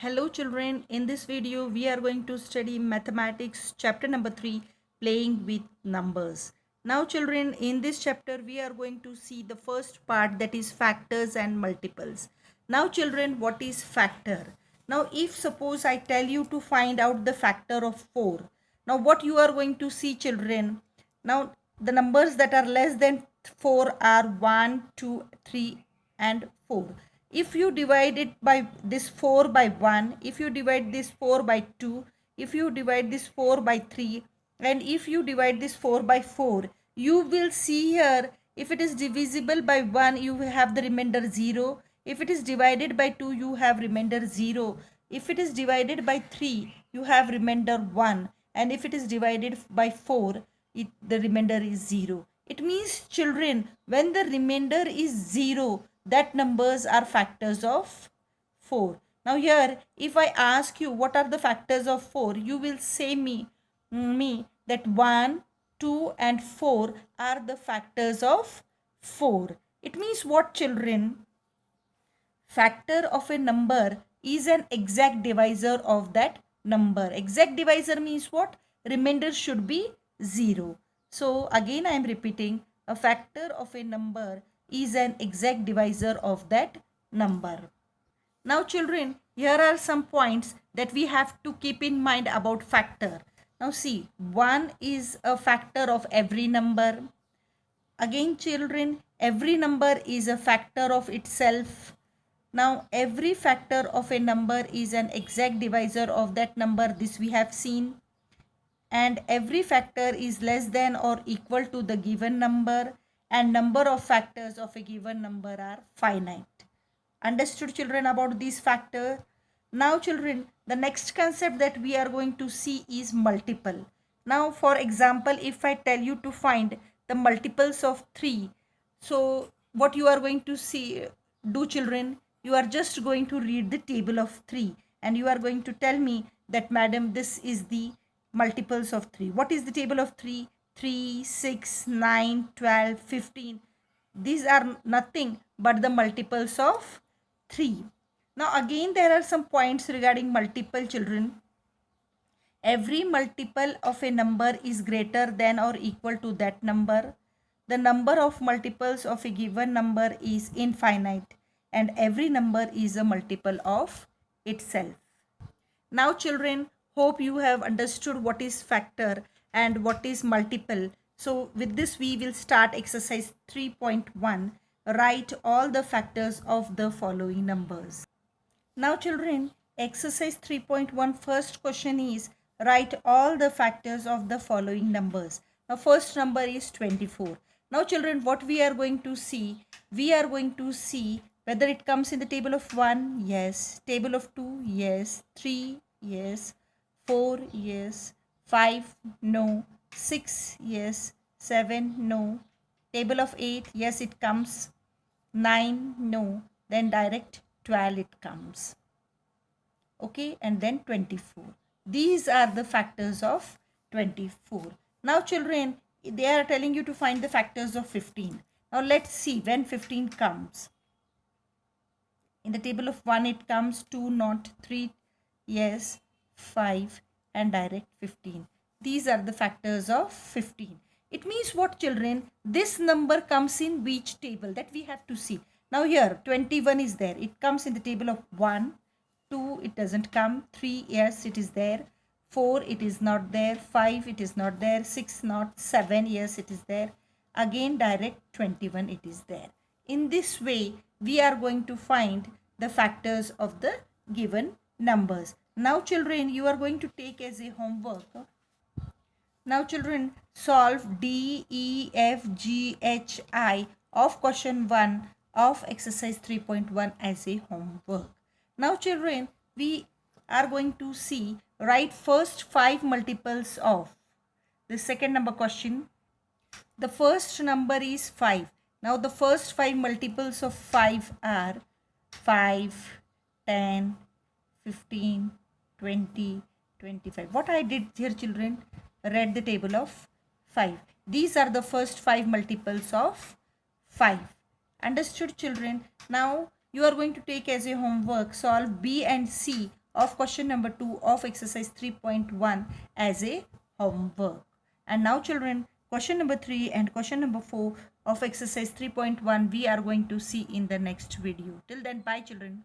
Hello children, in this video we are going to study mathematics chapter number 3, playing with numbers. Now children, in this chapter we are going to see the first part, that is factors and multiples. Now children, what is factor? Now if suppose I tell you to find out the factor of 4, now what you are going to see children? Now the numbers that are less than 4 are 1, 2, 3 and 4. If you divide it by this 4 by 1, if you divide this 4 by 2, if you divide this 4 by 3, and if you divide this 4 by 4, you will see here, if it is divisible by 1, you have the remainder 0. If it is divided by 2, you have remainder 0. If it is divided by 3, you have remainder 1. And if it is divided by 4, the remainder is 0. It means children, when the remainder is 0, that numbers are factors of 4. Now here, if I ask you what are the factors of 4, you will say me that 1, 2 and 4 are the factors of 4. It means what children? Factor of a number is an exact divisor of that number. Exact divisor means what? Remainder should be 0. So again I am repeating, a factor of a number is an exact divisor of that number. Now children, here are some points that we have to keep in mind about factor. Now see, 1 is a factor of every number. Again children, every number is a factor of itself. Now every factor of a number is an exact divisor of that number. This we have seen. And every factor is less than or equal to the given number, and number of factors of a given number are finite. Understood children about these factors? Now children, the next concept that we are going to see is multiple. Now for example, if I tell you to find the multiples of 3, so what you are going to do children, you are just going to read the table of 3 and you are going to tell me that madam, this is the multiples of 3. What is the table of 3? 3, 6, 9, 12, 15. These are nothing but the multiples of 3. Now again there are some points regarding multiple children. Every multiple of a number is greater than or equal to that number. The number of multiples of a given number is infinite, and every number is a multiple of itself. Now children, hope you have understood what is factor and what is multiple. So with this we will start exercise 3.1. Write all the factors of the following numbers. Now children, exercise 3.1 first question is write all the factors of the following numbers. Now first number is 24. Now children, what we are going to see? We are going to see whether it comes in the table of 1, yes. Table of 2, yes. 3, yes. 4, yes. 5, no. 6, yes. 7, no. Table of 8, yes, it comes. 9, no. Then direct 12 it comes. Okay, and then 24. These are the factors of 24. Now children, they are telling you to find the factors of 15. Now let's see when 15 comes. In the table of 1 it comes 2, not 3, yes, 5 and direct 15. These are the factors of 15. It means what children? This number comes in which table? That we have to see. Now here 21 is there. It comes in the table of 1. 2 it doesn't come. 3 yes it is there. 4 it is not there. 5 it is not there. 6 not. 7 yes it is there. Again direct 21 it is there. In this way we are going to find the factors of the given numbers. Now children, you are going to take as a homework. Now children, solve D, E, F, G, H, I of question 1 of exercise 3.1 as a homework. Now children, we are going to see write first 5 multiples of the second number question. The first number is 5. Now the first 5 multiples of 5 are 5, 10, 15, 20, 25. What I did here children, read the table of 5. These are the first 5 multiples of 5. Understood children? Now you are going to take as a homework solve B and C of question number 2 of exercise 3.1 as a homework. And now children, question number 3 and question number 4 of exercise 3.1 we are going to see in the next video. Till then, bye children.